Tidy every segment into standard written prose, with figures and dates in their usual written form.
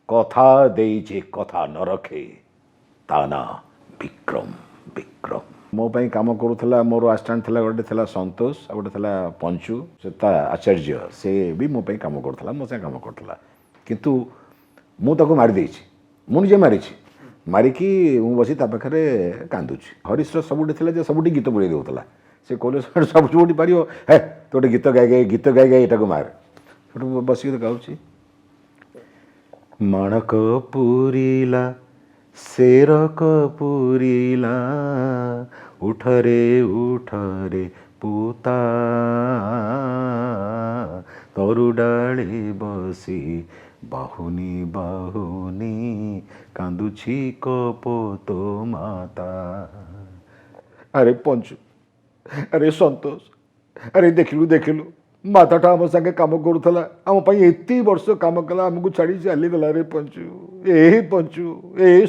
কথা দেই যে কথা ନ ରଖେ ତା ନା ବିକ୍ରମ ବିକ୍ରମ। ମୋ ପାଇଁ କାମ କରୁଥିଲା, ମୋର ଆସିଷ୍ଟାଣ୍ଟ ଥିଲା, ଗୋଟେ ଥିଲା ସନ୍ତୋଷ ଆଉ ଗୋଟେ ଥିଲା ପଞ୍ଚୁ, ସେ ତା ଆଚାର୍ଯ୍ୟ, ସେ ବି ମୋ ପାଇଁ କାମ କରୁଥିଲା, ମୋ ସାଙ୍ଗେ କାମ କରୁଥିଲା। କିନ୍ତୁ ମୁଁ ତାକୁ ମାରିଦେଇଛି, ମୁଁ ନିଜେ ମାରିଛି। ମାରିକି ମୁଁ ବସି ତା ପାଖରେ କାନ୍ଦୁଛି। ହରିଶର ସବୁଠି ଥିଲା ଯେ ସବୁଠି ଗୀତ ବୋଳେଇ ଦେଉଥିଲା। ସେ କହିଲେ ସବୁ ଯୋଉଠି ପାରିବ, ହେ ତୁ ଗୋଟେ ଗୀତ ଗାଇ ଏଟାକୁ ମାର। ସେଠୁ ବସିକି ଗାଉଛି। ମାଣକ ପୁରିଲା ସେରକ ପୁରିଲା, ଉଠରେ ଉଠରେ ପୁତା, ତରୁ ଡାଳି ବସି ବାହୁନି ବାହୁନି କାନ୍ଦୁଛି କପୋତ ମାତା। ଆରେ ପଞ୍ଚୁ, ଆରେ ସନ୍ତୋଷ, ଆରେ ଦେଖିଲୁ ଦେଖିଲୁ, ମାତାଟା ଆମ ସାଙ୍ଗେ କାମ କରୁଥିଲା, ଆମ ପାଇଁ ଏତେ ବର୍ଷ କାମ କଲା, ଆମକୁ ଛାଡ଼ି ଚାଲିଗଲା ରେ ପଞ୍ଚୁ। ପଞ୍ଚୁ,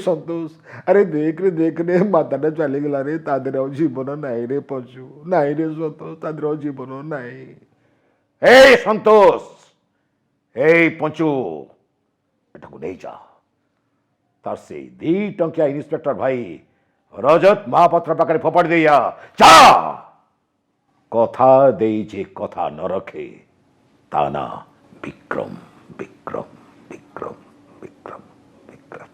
ସନ୍ତୋଷ, ଆରେ ଦେଖରେ ମାତାଟା ଚାଲିଗଲା ରେ, ତା ଦେହରେ ଆଉ ଜୀବନ ନାହିଁ ରେ ପଞ୍ଚୁ, ନାହିଁ ରେ ସନ୍ତୋଷ, ତା ଦେହରେ ଆଉ ଜୀବନ ନାହିଁ। ସନ୍ତୋଷ, ପଞ୍ଚୁ, ଏଟାକୁ ନେଇଯା, ତାର ସେଇ 2 ଟଙ୍କିଆ ଇନ୍ସପେକ୍ଟର ଭାଇ ରଜତ ମହାପାତ୍ର ପାଖରେ ଫୋପାଡ଼ି ଦେଇଆ। ଚା କଥା ଦେଇ ଯେ କଥା ନ ରଖେ ତା ନା ବିକ୍ରମ ବିକ୍ରମ ବିକ୍ରମ ବିକ୍ରମ ବିକ୍ରମ।